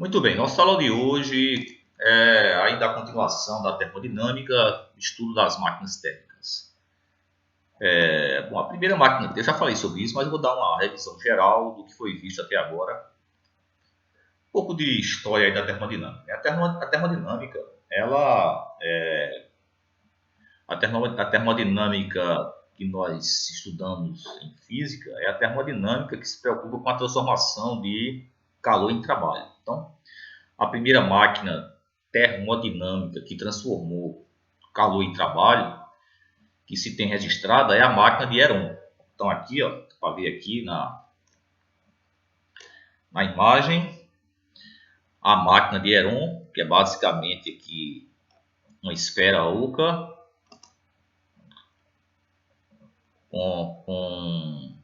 Muito bem, nossa aula de hoje é ainda a continuação da termodinâmica, estudo das máquinas térmicas. Bom, a primeira máquina, eu já falei sobre isso, mas eu vou dar uma revisão geral do que foi visto até agora. Um pouco de história aí da termodinâmica. A termodinâmica, a termodinâmica que nós estudamos em física é a termodinâmica que se preocupa com a transformação de calor em trabalho. Então, a primeira máquina termodinâmica que transformou calor em trabalho, que se tem registrada, é a máquina de Heron. Então aqui, ó, para ver aqui na imagem, a máquina de Heron, que é basicamente aqui uma esfera oca com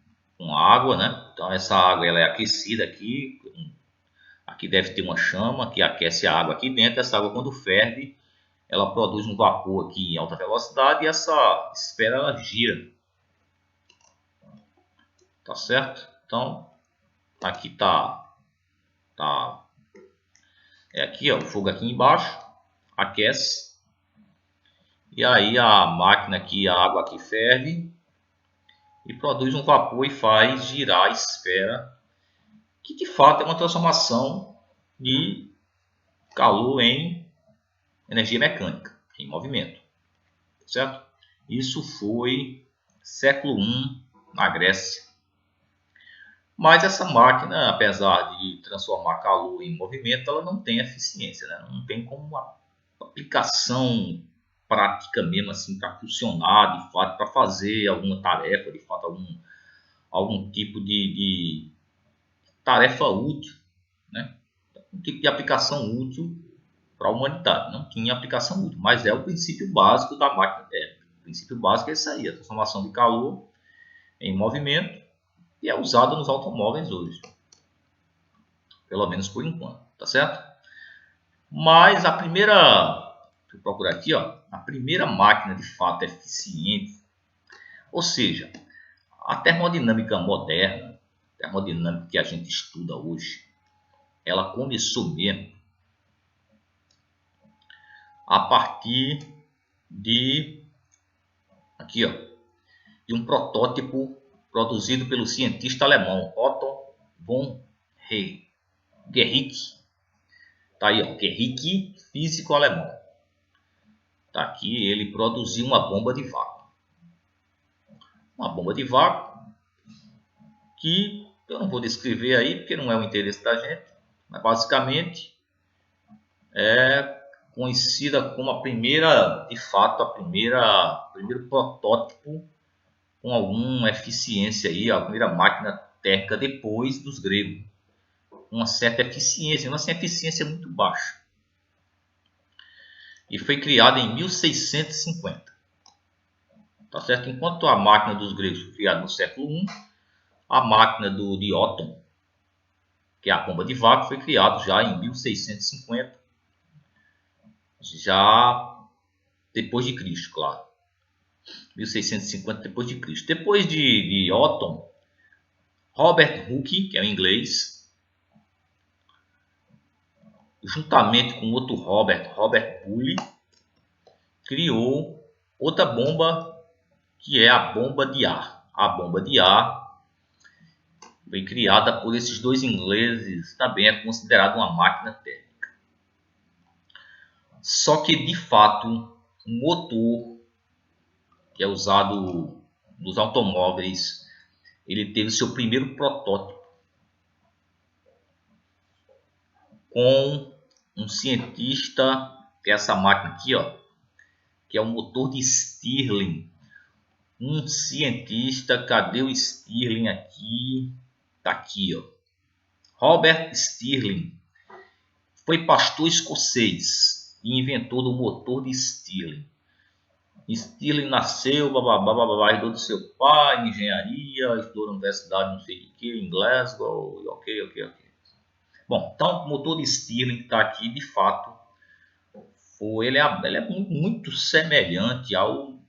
água, né? Então essa água ela é aquecida aqui. Aqui deve ter uma chama que aquece a água aqui dentro. Essa água, quando ferve, ela produz um vapor aqui em alta velocidade e essa esfera ela gira. Tá certo? Então, aqui é aqui, ó, o fogo aqui embaixo, aquece. E aí a máquina aqui, a água aqui ferve e produz um vapor e faz girar a esfera, que de fato é uma transformação de calor em energia mecânica, em movimento. Certo? Isso foi século I na Grécia. Mas essa máquina, apesar de transformar calor em movimento, ela não tem eficiência, né? Não tem como uma aplicação prática mesmo assim para funcionar, de fato, para fazer alguma tarefa, de fato, algum tipo de tarefa útil, né? Um tipo de aplicação útil para a humanidade. Não tinha aplicação útil, mas é o princípio básico da máquina térmica. O princípio básico é isso aí, a transformação de calor em movimento, e é usado nos automóveis hoje, pelo menos por enquanto, tá certo? Mas a primeira, deixa eu procurar aqui, ó, a primeira máquina de fato eficiente, ou seja, a termodinâmica moderna, a termodinâmica que a gente estuda hoje, ela começou mesmo a partir de aqui, ó, de um protótipo produzido pelo cientista alemão Otto von Guericke. Tá aí, ó, Guericke, físico alemão. Tá aqui, ele produziu uma bomba de vácuo. Uma bomba de vácuo que eu não vou descrever aí, porque não é o interesse da gente, mas basicamente é conhecida como a primeira, de fato, primeiro protótipo com alguma eficiência aí, a primeira máquina térmica depois dos gregos. Uma certa eficiência, mas sem eficiência muito baixa. E foi criada em 1650. Tá certo? Enquanto a máquina dos gregos foi criada no século I, a máquina de Otton, que é a bomba de vácuo, foi criada já em 1650, já depois de Cristo, claro. 1650 depois de Cristo. Depois de Otton, Robert Hooke, que é o inglês, juntamente com outro Robert Boole, criou outra bomba que é a bomba de ar. A bomba de ar foi criada por esses dois ingleses, também é considerada uma máquina térmica. Só que, de fato, o motor que é usado nos automóveis, ele teve seu primeiro protótipo com um cientista, que é essa máquina aqui, ó, que é o motor de Stirling. Um cientista, cadê o Stirling aqui? Tá aqui, ó. Robert Stirling foi pastor escocês e inventor do motor de Stirling. Stirling nasceu, herdou do seu pai, engenharia, estudou na universidade não sei de que, em Glasgow, ok. Bom, então o motor de Stirling está aqui, de fato, ele é muito semelhante ao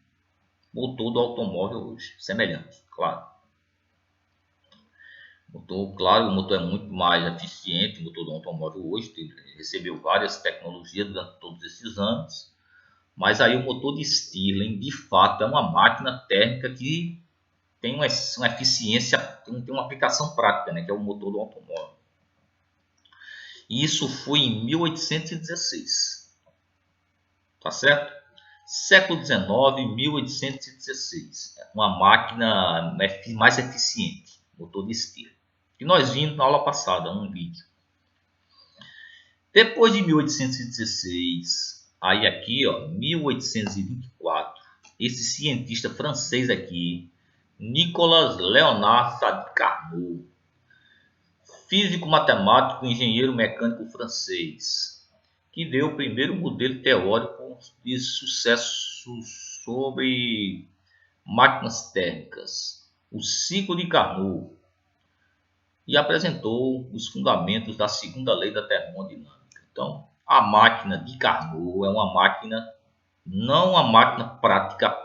motor do automóvel hoje, semelhante, claro. Motor, claro, o motor é muito mais eficiente, o motor do automóvel hoje recebeu várias tecnologias durante todos esses anos, mas aí o motor de Stirling, de fato, é uma máquina térmica que tem uma eficiência, tem uma aplicação prática, né, que é o motor do automóvel. E isso foi em 1816, tá certo? Século XIX, 1816, uma máquina mais eficiente, motor de Stirling. E nós vimos na aula passada um vídeo. Depois de 1816, aí aqui, ó, 1824, esse cientista francês aqui, Nicolas Léonard Sadi Carnot, físico, matemático, engenheiro mecânico francês, que deu o primeiro modelo teórico de sucesso sobre máquinas térmicas, o ciclo de Carnot, e apresentou os fundamentos da segunda lei da termodinâmica. Então, a máquina de Carnot é uma máquina, não uma máquina prática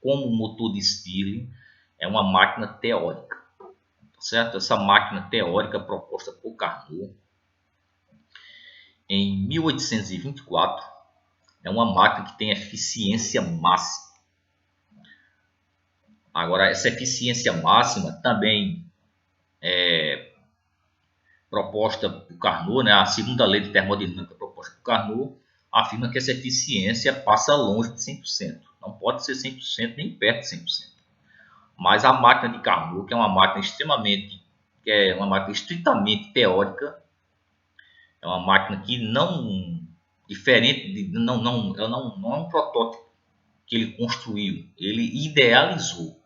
como o motor de Stirling, é uma máquina teórica, certo? Essa máquina teórica proposta por Carnot em 1824 é uma máquina que tem eficiência máxima. Agora, essa eficiência máxima também é proposta por Carnot, né? A segunda lei de termodinâmica proposta por Carnot afirma que essa eficiência passa longe de 100%. Não pode ser 100% nem perto de 100%. Mas a máquina de Carnot, que é uma máquina estritamente teórica, é uma máquina que não diferente de, ela não é um protótipo que ele construiu, ele idealizou.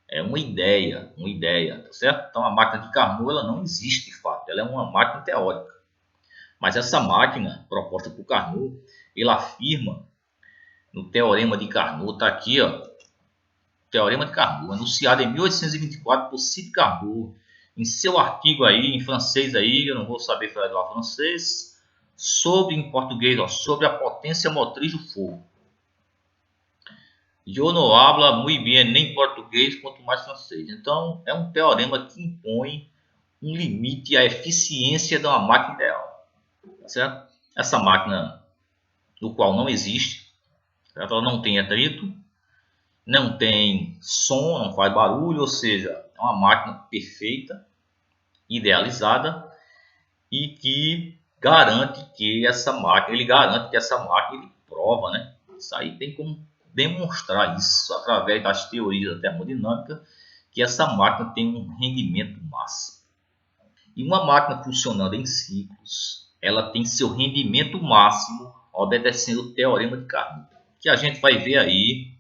É uma ideia, tá certo? Então a máquina de Carnot ela não existe de fato, ela é uma máquina teórica. Mas essa máquina proposta por Carnot, ele afirma no Teorema de Carnot, está aqui, ó, Teorema de Carnot, anunciado em 1824 por Sadi Carnot, em seu artigo aí, em francês aí, eu não vou saber falar francês, sobre, em português, ó, sobre a potência motriz do fogo. Eu não hablo muito bem nem português, quanto mais francês. Então, é um teorema que impõe um limite à eficiência de uma máquina ideal. Certo? Essa máquina, do qual não existe, certo? Ela não tem atrito, não tem som, não faz barulho, ou seja, é uma máquina perfeita, idealizada e que garante que essa máquina, ele prova, né? Isso aí tem como demonstrar isso através das teorias da termodinâmica, que essa máquina tem um rendimento máximo. E uma máquina funcionando em ciclos, ela tem seu rendimento máximo obedecendo o teorema de Carnot, que a gente vai ver aí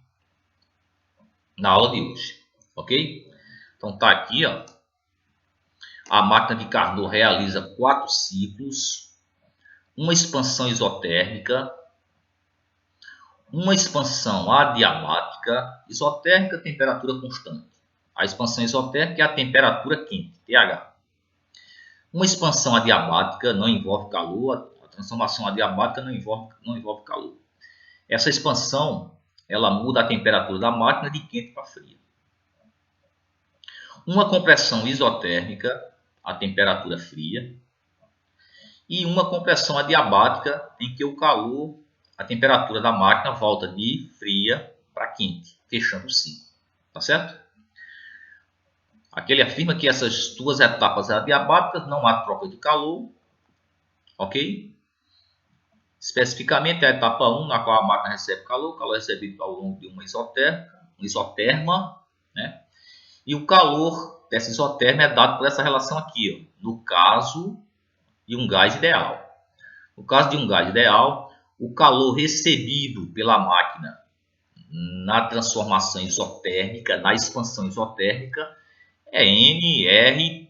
na aula de hoje, ok? Então tá aqui, ó. A máquina de Carnot realiza 4 ciclos, uma expansão isotérmica, uma expansão adiabática, isotérmica, temperatura constante. A expansão isotérmica é a temperatura quente, TH. Uma expansão adiabática não envolve calor, a transformação adiabática não envolve calor. Essa expansão ela muda a temperatura da máquina de quente para fria. Uma compressão isotérmica, a temperatura fria, e uma compressão adiabática em que o calor, a temperatura da máquina volta de fria para quente, fechando o ciclo. Tá certo? Aqui ele afirma que essas duas etapas adiabáticas não há troca de calor, ok? Especificamente a etapa 1, na qual a máquina recebe calor recebido ao longo de uma isoterma, né? E o calor dessa isoterma é dado por essa relação aqui, ó, no caso de um gás ideal. No caso de um gás ideal, o calor recebido pela máquina na transformação isotérmica, na expansão isotérmica, é NRTH,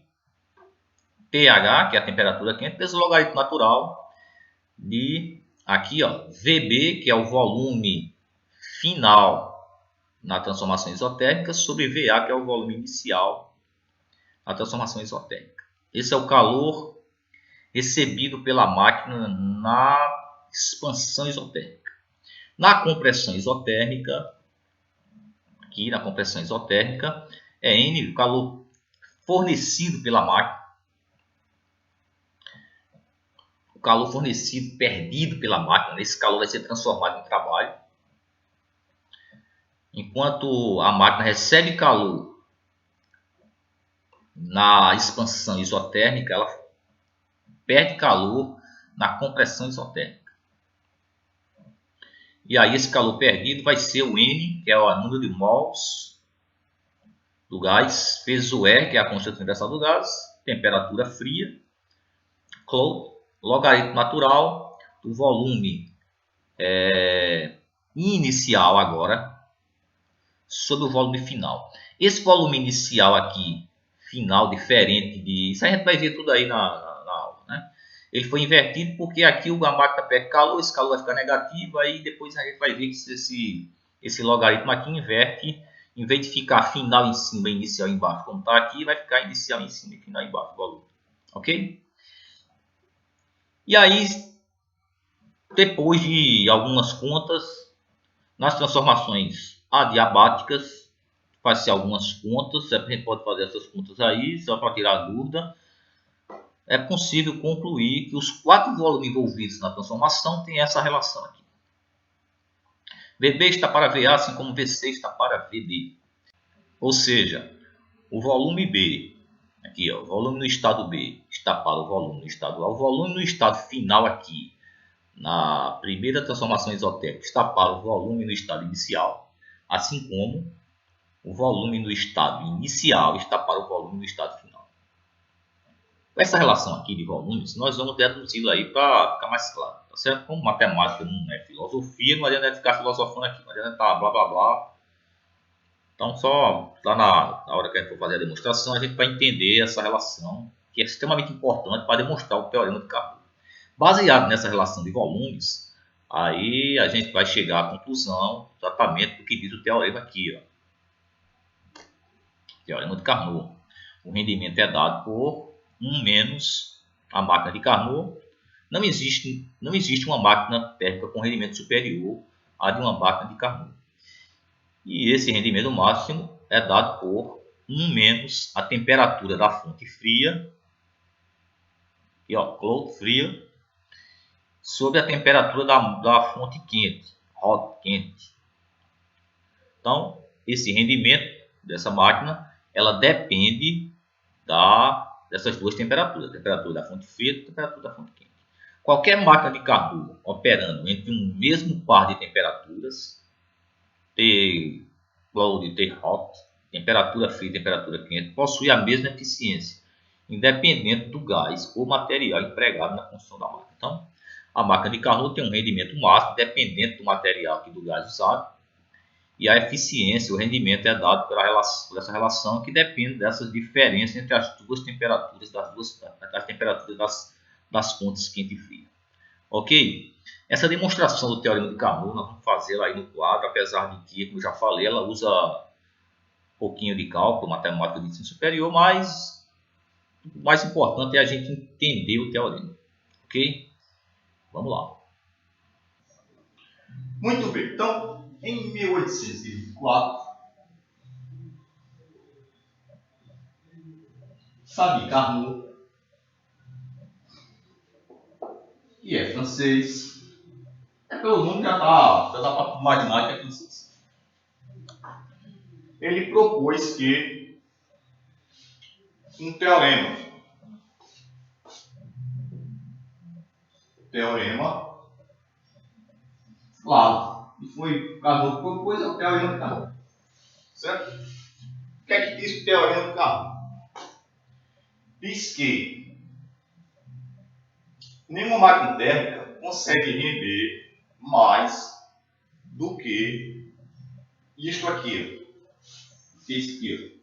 que é a temperatura quente, vezes o logaritmo natural de aqui, ó, VB, que é o volume final na transformação isotérmica, sobre VA, que é o volume inicial na transformação isotérmica. Esse é o calor recebido pela máquina na expansão isotérmica. Na compressão isotérmica, aqui na compressão isotérmica, é N, calor fornecido pela máquina, o calor fornecido, perdido pela máquina, esse calor vai ser transformado em trabalho. Enquanto a máquina recebe calor na expansão isotérmica, ela perde calor na compressão isotérmica. E aí esse calor perdido vai ser o N, que é o número de mols do gás, vezes o R, que é a constante universal do gás, temperatura fria, logaritmo natural do volume inicial agora, sobre o volume final. Esse volume inicial aqui, final, diferente de... Isso a gente vai ver tudo aí na aula, né? Ele foi invertido porque aqui a máquina perde calor, esse calor vai ficar negativo, aí depois a gente vai ver que esse logaritmo aqui inverte, em vez de ficar final em cima e inicial embaixo, como está aqui, vai ficar inicial em cima e final embaixo, volume. Ok? E aí, depois de algumas contas, nas transformações adiabáticas, faz-se algumas contas, a gente pode fazer essas contas aí, só para tirar a dúvida. É possível concluir que os 4 volumes envolvidos na transformação têm essa relação aqui. VB está para VA, assim como VC está para VD. Ou seja, o volume B, aqui ó, o volume no estado B está para o volume no estado A. O volume no estado final aqui, na primeira transformação isotérmica, está para o volume no estado inicial, assim como o volume no estado inicial está para o volume no estado final. Essa relação aqui de volumes, nós vamos deduzir aí para ficar mais claro, tá certo? Como matemática não é filosofia, não adianta ficar filosofando aqui, não adianta estar blá blá blá. Então, só lá na hora que a gente for fazer a demonstração, a gente vai entender essa relação, que é extremamente importante para demonstrar o teorema de Carnot. Baseado nessa relação de volumes, aí a gente vai chegar à conclusão exatamente do que diz o teorema aqui, ó. Teorema de Carnot. O rendimento é dado por 1 menos a máquina de Carnot. Não existe uma máquina térmica com rendimento superior à de uma máquina de Carnot. E esse rendimento máximo é dado por 1 menos a temperatura da fonte fria, e ó, cold fria, sobre a temperatura da fonte quente, hot, quente. Então, esse rendimento dessa máquina, ela depende dessas duas temperaturas, a temperatura da fonte fria e a temperatura da fonte quente. Qualquer máquina de Carnot operando entre um mesmo par de temperaturas, T cold e T hot, temperatura fria e temperatura quente, possui a mesma eficiência, independente do gás ou material empregado na construção da máquina. Então, a máquina de Carnot tem um rendimento máximo, dependente do material e do gás usado, e a eficiência, o rendimento é dado por essa relação que depende dessas diferenças entre as duas temperaturas, das temperaturas das fontes quente e fria. Ok? Essa demonstração do teorema de Carnot nós vamos fazer aí no quadro, apesar de que, como eu já falei, ela usa um pouquinho de cálculo, matemática de ensino superior, mas o mais importante é a gente entender o teorema. Ok? Vamos lá. Muito bem, então, em 1824, Sadi Carnot, que é francês, pelo nome já dá para imaginar que é francês. Ele propôs que um teorema claro, e foi Carnot que propôs, é o teorema de Carnot, certo? O que é que diz o teorema de Carnot? Diz que nenhuma máquina térmica consegue render mais do que isto aqui, isso aqui.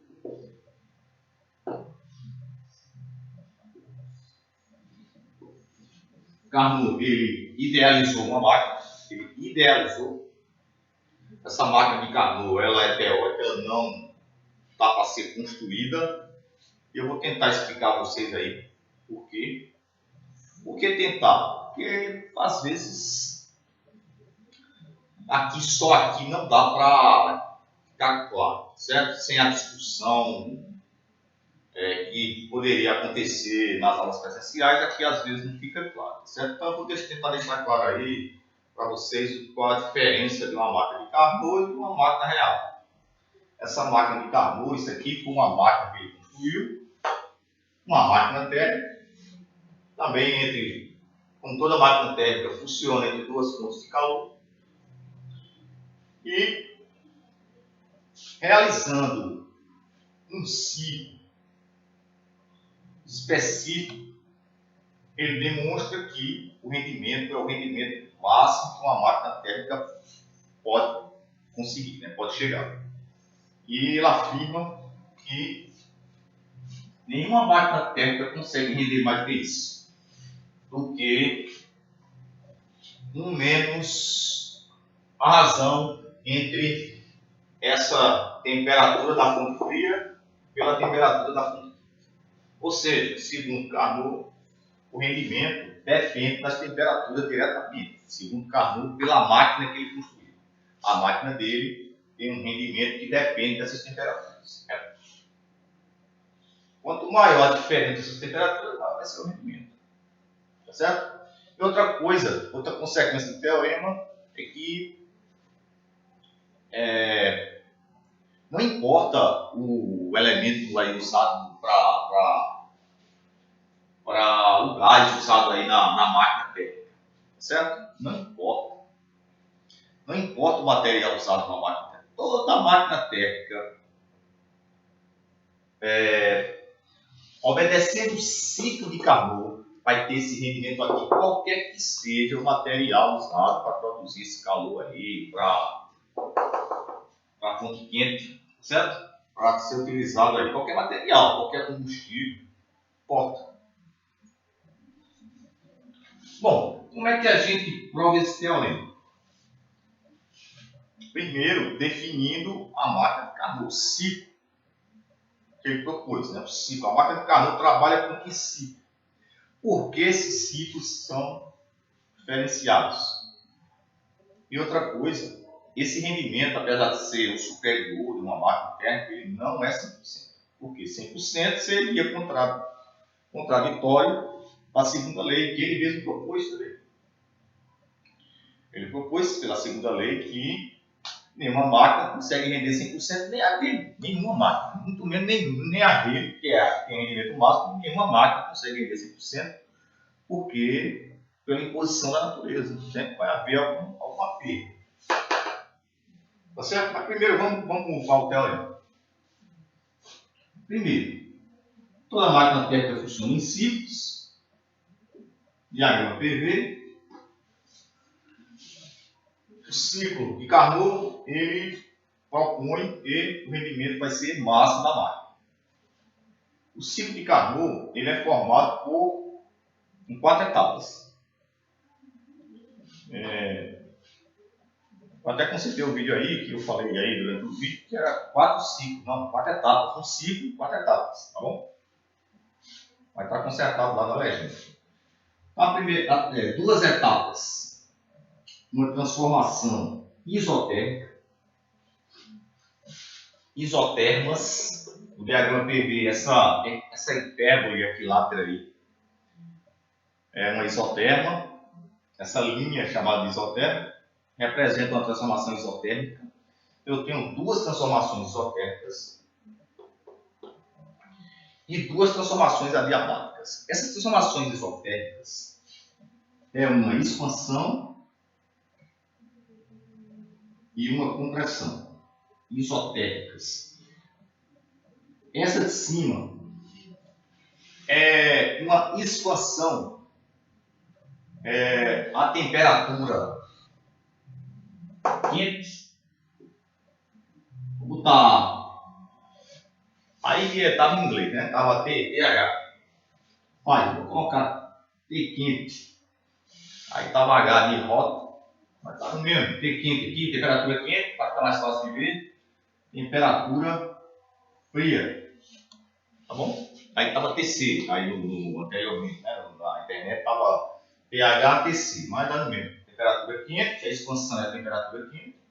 Carnot, ele idealizou uma máquina, essa máquina de Carnot, ela é teórica, ela não está para ser construída. Eu vou tentar explicar a vocês aí por quê. Por que tentar? Porque às vezes só aqui não dá para ficar claro, certo? Sem a discussão que poderia acontecer nas aulas presenciais, aqui às vezes não fica claro, certo? Então eu vou tentar deixar claro aí para vocês qual a diferença de uma máquina de Carnot e de uma máquina real. Essa máquina de Carnot, isso aqui foi uma máquina que ele construiu, uma máquina térmica, também como toda máquina térmica, funciona entre duas fontes de calor, e realizando um ciclo específico, ele demonstra que o rendimento é o rendimento máximo que uma máquina térmica pode conseguir, né? Pode chegar. E ele afirma que nenhuma máquina térmica consegue render mais que isso, do que menos a razão entre essa temperatura da fonte fria pela temperatura da fonte. Ou seja, segundo Carnot, o rendimento depende das temperaturas diretamente, segundo Carnot, pela máquina que ele construiu. A máquina dele tem um rendimento que depende dessas temperaturas. Quanto maior a diferença dessas temperaturas, maior vai ser o rendimento. Tá certo? E outra coisa, outra consequência do teorema é que não importa o elemento aí usado para o gás usado aí na máquina térmica, certo? Não importa. Não importa o material usado na máquina térmica. Toda máquina térmica, obedecendo o ciclo de Carnot, vai ter esse rendimento aqui, qualquer que seja o material usado para produzir esse calor aí, para a fonte quente, certo? Para ser utilizado aí, qualquer material, qualquer combustível, importa. Bom, como é que a gente prova esse teorema? Primeiro, definindo a máquina de Carnot, o ciclo que ele propôs, né? O ciclo. A máquina de Carnot trabalha com que ciclo? Porque esses ciclos são diferenciados. E outra coisa, esse rendimento, apesar de ser o superior de uma máquina térmica, ele não é 100%. Porque 100% seria contraditório à segunda lei, que ele mesmo propôs também. Ele propôs pela segunda lei que nenhuma máquina consegue render 100%, nem a dele, nenhuma máquina, muito menos nem a dele, que tem rendimento máximo, nenhuma máquina consegue render 100%, porque pela imposição da natureza, sempre vai haver alguma perda. Tá certo? Mas primeiro vamos usar o teorema. Primeiro, toda máquina térmica funciona em ciclos, diagrama PV. O ciclo de Carnot, ele propõe que o rendimento vai ser máximo da máquina. O ciclo de Carnot, ele é formado em 4 etapas. Eu até consertei o vídeo aí, que eu falei aí durante o vídeo, que era 4 ciclos, não, 4 etapas. Um ciclo, 4 etapas, tá bom? Vai estar consertado lá na legenda. Então, 2 etapas. Uma transformação isotermas, o diagrama PV, essa hipérbole aquilátera aí é uma isoterma, essa linha chamada de isoterma representa uma transformação isotérmica. Eu tenho 2 transformações isotérmicas e 2 transformações adiabáticas. Essas transformações isotérmicas é uma expansão e uma compressão isotérmicas. Essa de cima é uma expansão a temperatura quente. Vou botar. Aí estava em inglês, né? Estava TH. Aí, vou colocar T quente. Aí estava H de rota. Mas está no mesmo. T quente aqui, temperatura quente, para ficar mais fácil de ver. Temperatura fria. Tá bom? Aí estava TC. Aí anteriormente, né? Na internet estava pH TC. Mas dá no mesmo. Temperatura quente, a expansão é a temperatura quente.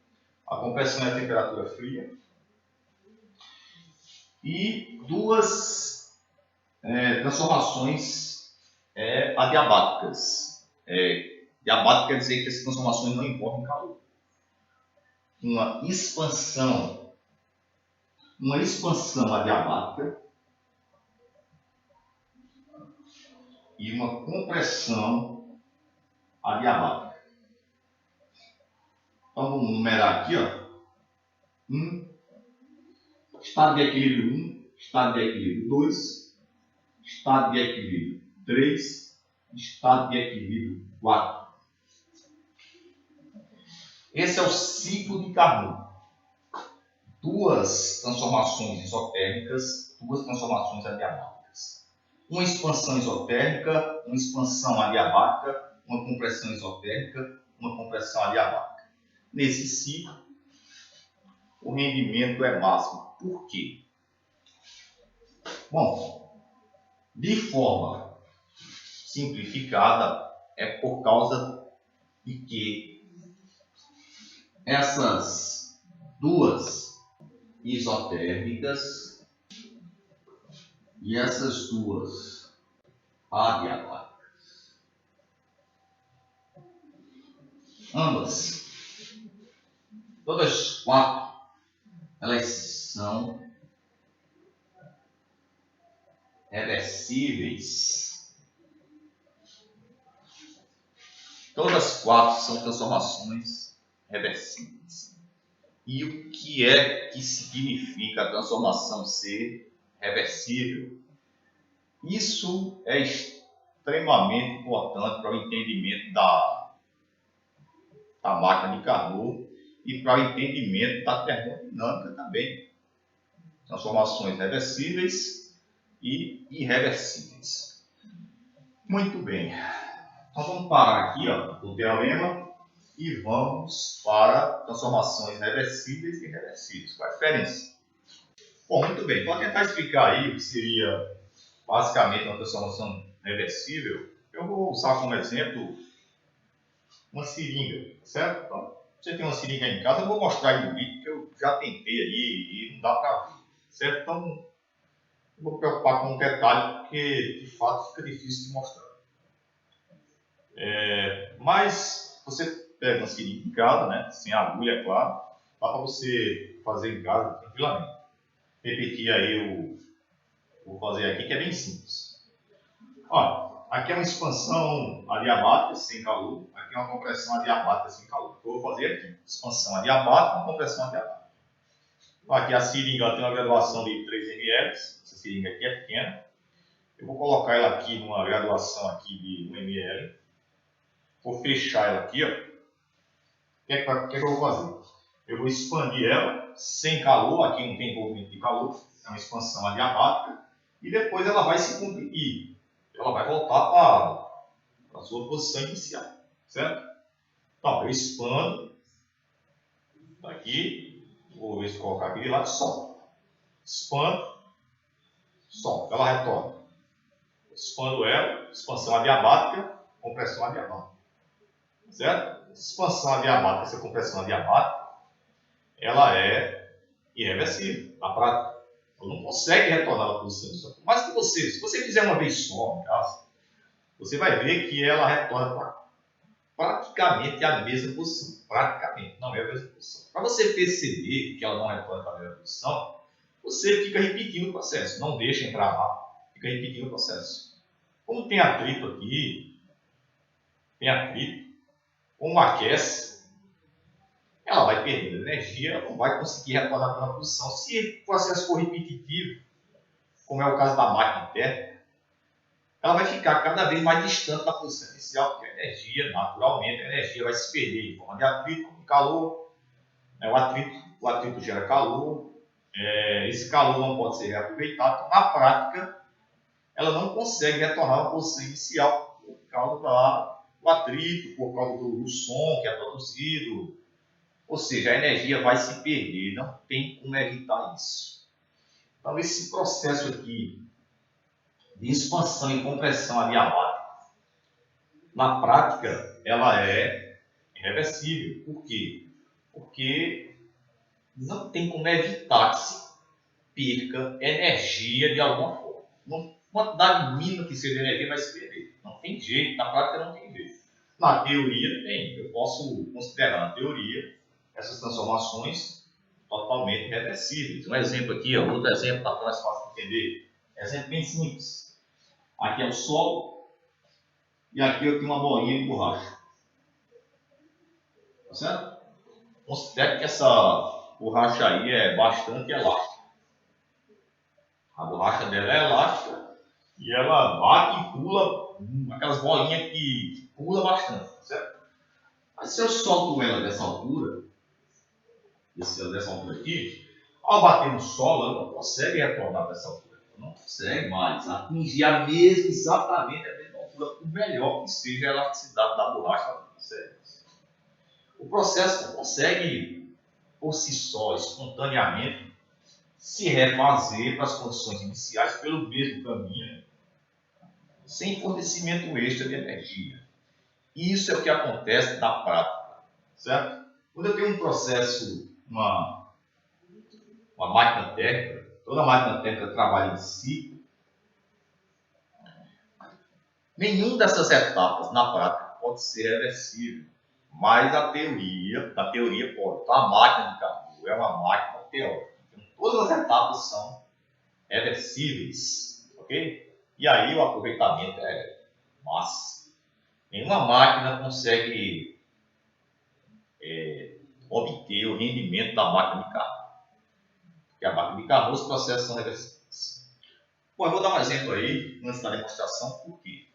A compressão é a temperatura fria. E 2 Transformações adiabáticas. Diabático quer dizer que essas transformações não envolvem calor. Uma expansão adiabática e uma compressão adiabática. Então vamos numerar aqui, ó. Estado de equilíbrio 1, estado de equilíbrio 2, estado de equilíbrio 3, estado de equilíbrio 4. Esse é o ciclo de Carnot. Duas transformações isotérmicas, duas transformações adiabáticas. Uma expansão isotérmica, uma expansão adiabática, uma compressão isotérmica, uma compressão adiabática. Nesse ciclo, o rendimento é máximo. Por quê? Bom, de forma simplificada, é por causa de que essas duas isotérmicas e essas duas adiabáticas, ambas, todas quatro, elas são reversíveis. Todas quatro são transformações reversíveis. E o que é que significa a transformação ser reversível? Isso é extremamente importante para o entendimento da máquina de Carnot e para o entendimento da termodinâmica também. Transformações reversíveis e irreversíveis. Muito bem. Então vamos parar aqui, ó, o teorema e vamos para transformações reversíveis e irreversíveis. Qual a diferença? Bom, muito bem. Para tentar explicar aí o que seria basicamente uma transformação reversível, eu vou usar como exemplo uma seringa, certo? Então, você tem uma seringa em casa, eu vou mostrar aí no vídeo que eu já tentei aí e não dá para ver, certo? Então, não vou preocupar com um detalhe porque de fato fica difícil de mostrar. Mas você pega uma seringa em casa, né? Sem agulha, é claro, dá para você fazer em casa tranquilamente. Repetir aí vou fazer aqui que é bem simples. Olha, aqui é uma expansão adiabática sem calor, aqui é uma compressão adiabática sem calor. Eu vou fazer aqui, expansão adiabática e compressão adiabática. Aqui a seringa tem uma graduação de 3 ml, essa seringa aqui é pequena. Eu vou colocar ela aqui numa graduação aqui de 1 ml. Vou fechar ela aqui, ó. O que é que eu vou fazer? Eu vou expandir ela sem calor, aqui não tem envolvimento de calor, é uma expansão adiabática, e depois ela vai se comprimir. Ela vai voltar para a sua posição inicial, certo? Então, eu expando aqui, vou ver se colocar aqui de lado, solto. Expando, solto, ela retorna. Expando ela, expansão adiabática, compressão adiabática, certo? Essa expansão adiabática, essa compressão adiabática, ela é irreversível na prática. Ela não consegue retornar à posição inicial. Mas se você fizer uma vez só, no caso, você vai ver que ela retorna para praticamente a mesma posição. Praticamente, não é a mesma posição. Para você perceber que ela não retorna para a mesma posição, você fica repetindo o processo. Não deixa entrar lá, fica repetindo o processo. Como tem atrito aqui, como aquece, ela vai perder energia, ela não vai conseguir retornar para a posição. Se o processo for repetitivo, como é o caso da máquina térmica, ela vai ficar cada vez mais distante da posição inicial, porque a energia, naturalmente, a energia vai se perder em forma de atrito, com calor. O atrito gera calor, esse calor não pode ser reaproveitado. Então, na prática, ela não consegue retornar à posição inicial por causa do atrito, por causa do som que é produzido. Ou seja, a energia vai se perder, não tem como evitar isso. Então, esse processo aqui de expansão e compressão adiabática, na prática, ela é irreversível. Por quê? Porque não tem como evitar que se perca energia de alguma forma. quantidade mínima que seja de energia vai se perder. Não tem jeito, na prática não tem jeito. Na teoria tem, eu posso considerar na teoria essas transformações totalmente reversíveis. Um exemplo aqui, ó, outro exemplo para mais fácil de entender. Exemplo bem simples. Aqui é o solo e aqui eu tenho uma bolinha de borracha. Tá certo? Considere que essa borracha aí é bastante elástica. A borracha dela é elástica e ela bate e pula, aquelas bolinhas que pula bastante, tá certo? Mas se eu solto ela dessa altura, dessa altura aqui, ao bater no solo, ela não consegue retornar dessa altura. Ela não consegue mais atingir a mesma, exatamente a mesma altura, por melhor que seja a elasticidade da borracha, ela não consegue. O processo não consegue, por si só, espontaneamente, se refazer para as condições iniciais pelo mesmo caminho, sem fornecimento extra de energia. Isso é o que acontece na prática, certo? Quando eu tenho um processo, uma máquina térmica, toda máquina térmica trabalha em ciclo, nenhuma dessas etapas, na prática, pode ser reversível. Mas a teoria pode. Então, a máquina de Carnot é uma máquina teórica. Então, todas as etapas são reversíveis, ok? E aí o aproveitamento é massa. Nenhuma máquina consegue obter o rendimento da máquina de Carnot. Porque a máquina de Carnot, os processos são reversíveis. Bom, eu vou dar um exemplo aí, antes da demonstração, por quê?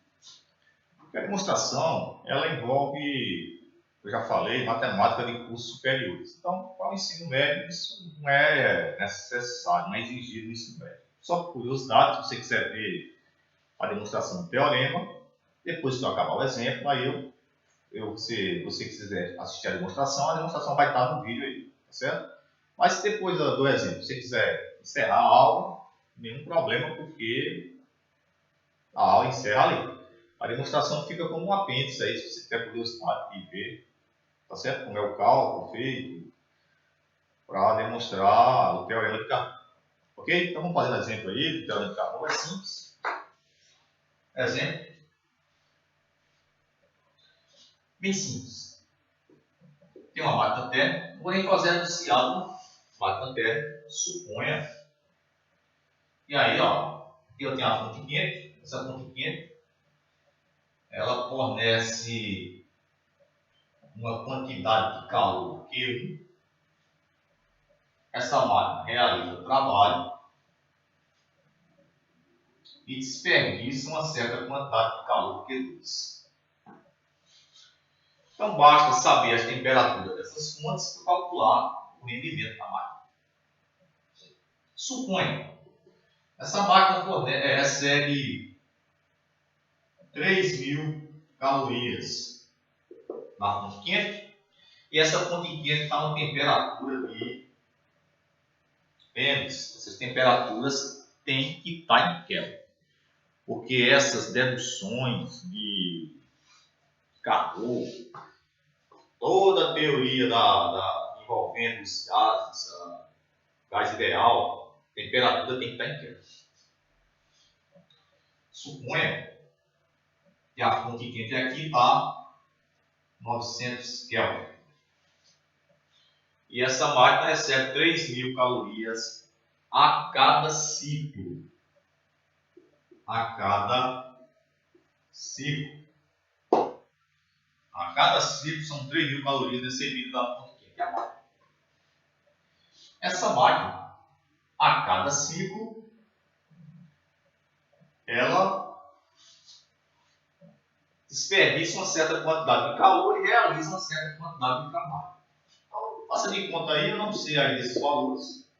Porque a demonstração, ela envolve, eu já falei, matemática de cursos superiores. Então, para o ensino médio, isso não é necessário, não é exigido no ensino médio. Só por curiosidade, se você quiser ver a demonstração do teorema, depois que eu acabar o exemplo, aí se você quiser assistir a demonstração vai estar no vídeo aí, tá certo? Mas se depois do exemplo, se você quiser encerrar a aula, nenhum problema, porque a aula encerra ali. A demonstração fica como um apêndice aí, se você tiver curiosidade de ver, tá certo? Como é o cálculo feito para demonstrar o teorema de Carnot. Ok? Então vamos fazer um exemplo aí do teorema de Carnot, é simples. Exemplo. Bem simples. Tem uma máquina térmica, vou nem fazer anunciado máquina térmica, suponha. E aí, ó, aqui eu tenho a fonte quente, essa fonte quente, ela fornece uma quantidade de calor Q1. Essa máquina realiza trabalho e desperdiça uma certa quantidade de calor Q2. Então basta saber as temperaturas dessas fontes para calcular o rendimento da máquina. Suponha, essa máquina recebe 3.000 calorias na fonte quente e essa fonte quente está uma temperatura de menos. Essas temperaturas têm que estar em Kelvin, porque essas deduções de Carnot, toda a teoria envolvendo os gases, gás ideal, temperatura tem que estar em Kelvin. Suponha que a fonte quente aqui está 900 Kelvin. E essa máquina recebe 3.000 calorias a cada ciclo. A cada ciclo. A cada ciclo são 3.000 calorias recebidas da fonte quente. Essa máquina, a cada ciclo, ela desperdiça uma certa quantidade de calor e realiza uma certa quantidade de trabalho. Então, faça de conta aí, eu não sei aí desses valores.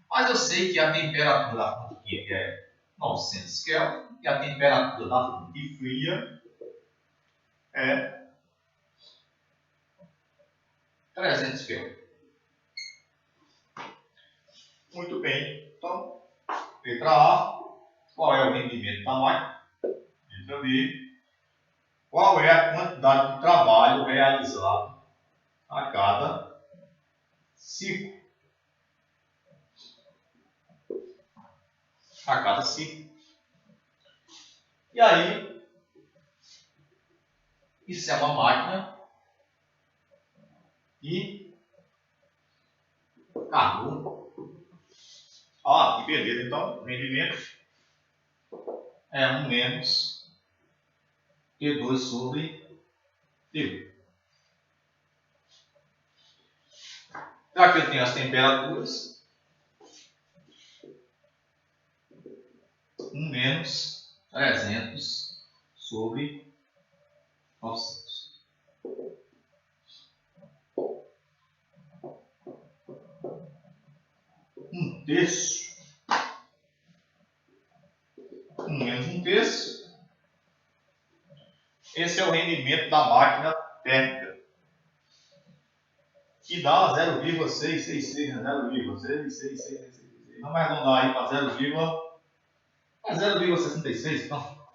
Mas eu sei que a temperatura da fonte quente é 900 Kelvin e a temperatura da fonte fria é 300 Kelvin. Muito bem. Então, letra A, qual é o rendimento da máquina? Letra B, qual é a quantidade de trabalho realizado a cada ciclo? a cada ciclo. E aí, isso é uma máquina e Carnot. Ah, que beleza. Então, o rendimento é 1 menos T2 sobre T1. Já que eu tenho as temperaturas, 1 menos 300 sobre 900. 1/3. 1 menos 1/3. Esse é o rendimento da máquina térmica, que dá 0,666, né? 0,666. Vamos arredondar aí para 0,66, então.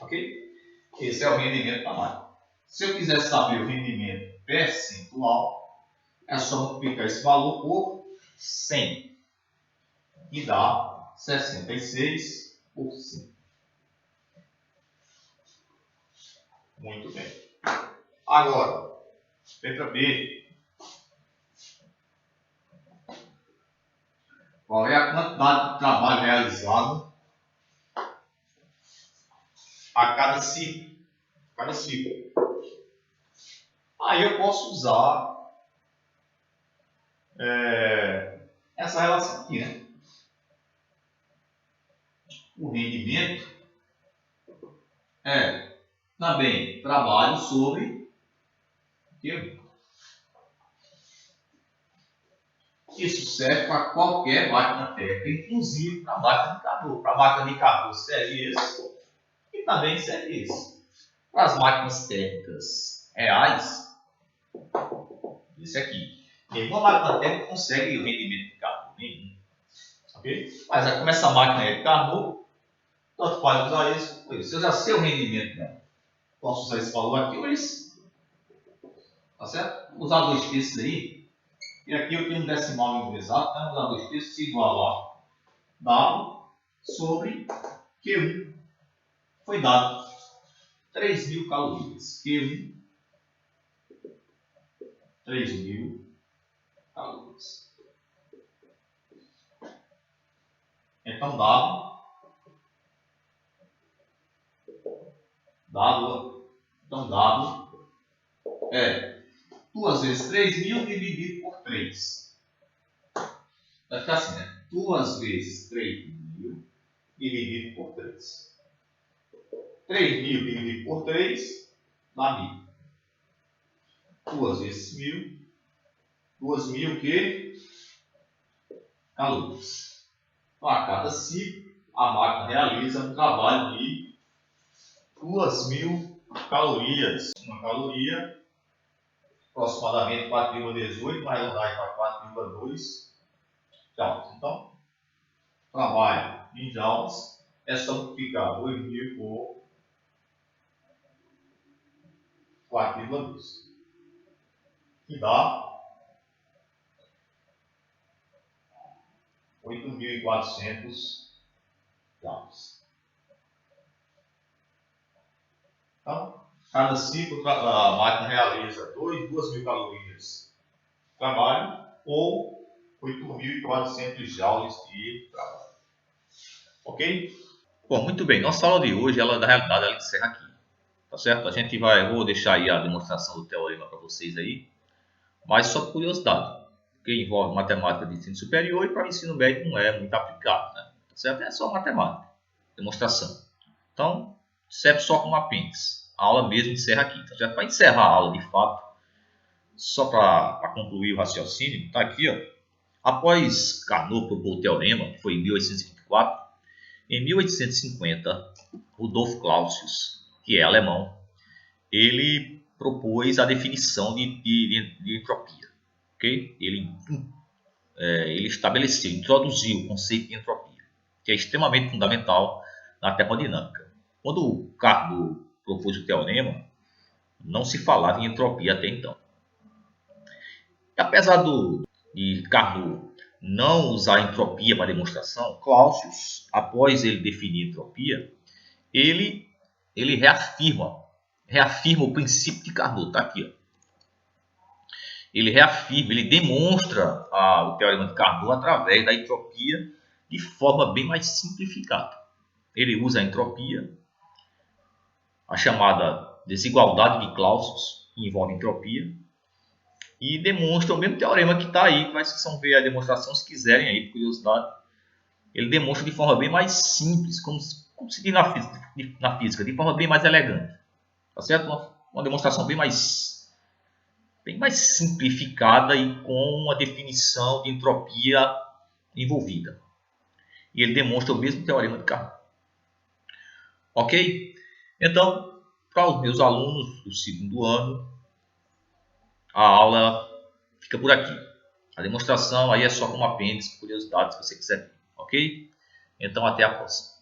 Ok? Esse é o rendimento da máquina. Se eu quiser saber o rendimento percentual, é só multiplicar esse valor por 100 e dá 66%. Muito bem. Agora, letra B. Qual é a quantidade de trabalho realizado a cada ciclo? Aí eu posso usar essa relação aqui, né? O rendimento é também trabalho sobre tempo. Isso serve para qualquer máquina térmica, inclusive para a máquina de Carnot. Para a máquina de Carnot serve esse e também serve esse. Para as máquinas térmicas reais, esse aqui. Nenhuma máquina térmica consegue o rendimento de Carnot, nenhum. Okay? Mas como essa máquina é de Carnot, tanto faz usar isso ou isso. Se eu já sei o rendimento dela, posso usar esse valor aqui ou esse. Tá certo? Vou usar 2/3 aí. E aqui eu tenho um decimal exato, então vou usar 2/3 igual a dado sobre Q1. Foi dado 3.000 calorias. Q1, 3.000 calorias. Então, dado é 2 vezes 3.000 dividido por 3. Vai ficar assim, né? 2 vezes 3.000 dividido por 3. 3.000 dividido por 3 dá 1.000. 2 vezes 1.000. 2.000 que? Calorias. Então, a cada ciclo, a máquina realiza um trabalho de 2.000 calorias. Uma caloria, aproximadamente 4,18, vai arredondar para 4,2 joules. Então, trabalho em joules é só multiplicar 2.000 por 4,2, que dá 8.400 joules. Então, cada ciclo a máquina realiza 2.000 calorias de trabalho ou 8.400 joules de trabalho. Ok? Bom, muito bem. Nossa aula de hoje, na realidade, ela encerra aqui. Tá certo? Vou deixar aí a demonstração do teorema para vocês aí. Mas só por curiosidade, que envolve matemática de ensino superior e para o ensino médio não é muito aplicado, né? Tá certo? É só matemática, demonstração. Então, serve só como apêndice. A aula mesmo encerra aqui, tá certo? Para encerrar a aula de fato, só para concluir o raciocínio, está aqui, ó. Após Carnot propor o teorema, que foi em 1824, em 1850, Rudolf Clausius, que é alemão, ele propôs a definição de entropia. Okay? Ele estabeleceu, introduziu o conceito de entropia, que é extremamente fundamental na termodinâmica. Quando o Carnot propôs o teorema, não se falava em entropia até então. E apesar de Carnot não usar entropia para demonstração, Clausius, após ele definir entropia, ele reafirma o princípio de Carnot. Está aqui. Ó. Ele reafirma, ele demonstra o teorema de Carnot através da entropia de forma bem mais simplificada. Ele usa a entropia, a chamada desigualdade de Clausius, que envolve entropia, e demonstra o mesmo teorema que está aí, que vocês vão ver a demonstração se quiserem aí, por curiosidade. Ele demonstra de forma bem mais simples, como se diz na física, de forma bem mais elegante. Tá certo? Uma demonstração bem mais simplificada e com uma definição de entropia envolvida. E ele demonstra o mesmo teorema de Carnot. Ok? Então, para os meus alunos do segundo ano, a aula fica por aqui. A demonstração aí é só como apêndice, curiosidade, se você quiser. Ok? Então, até a próxima.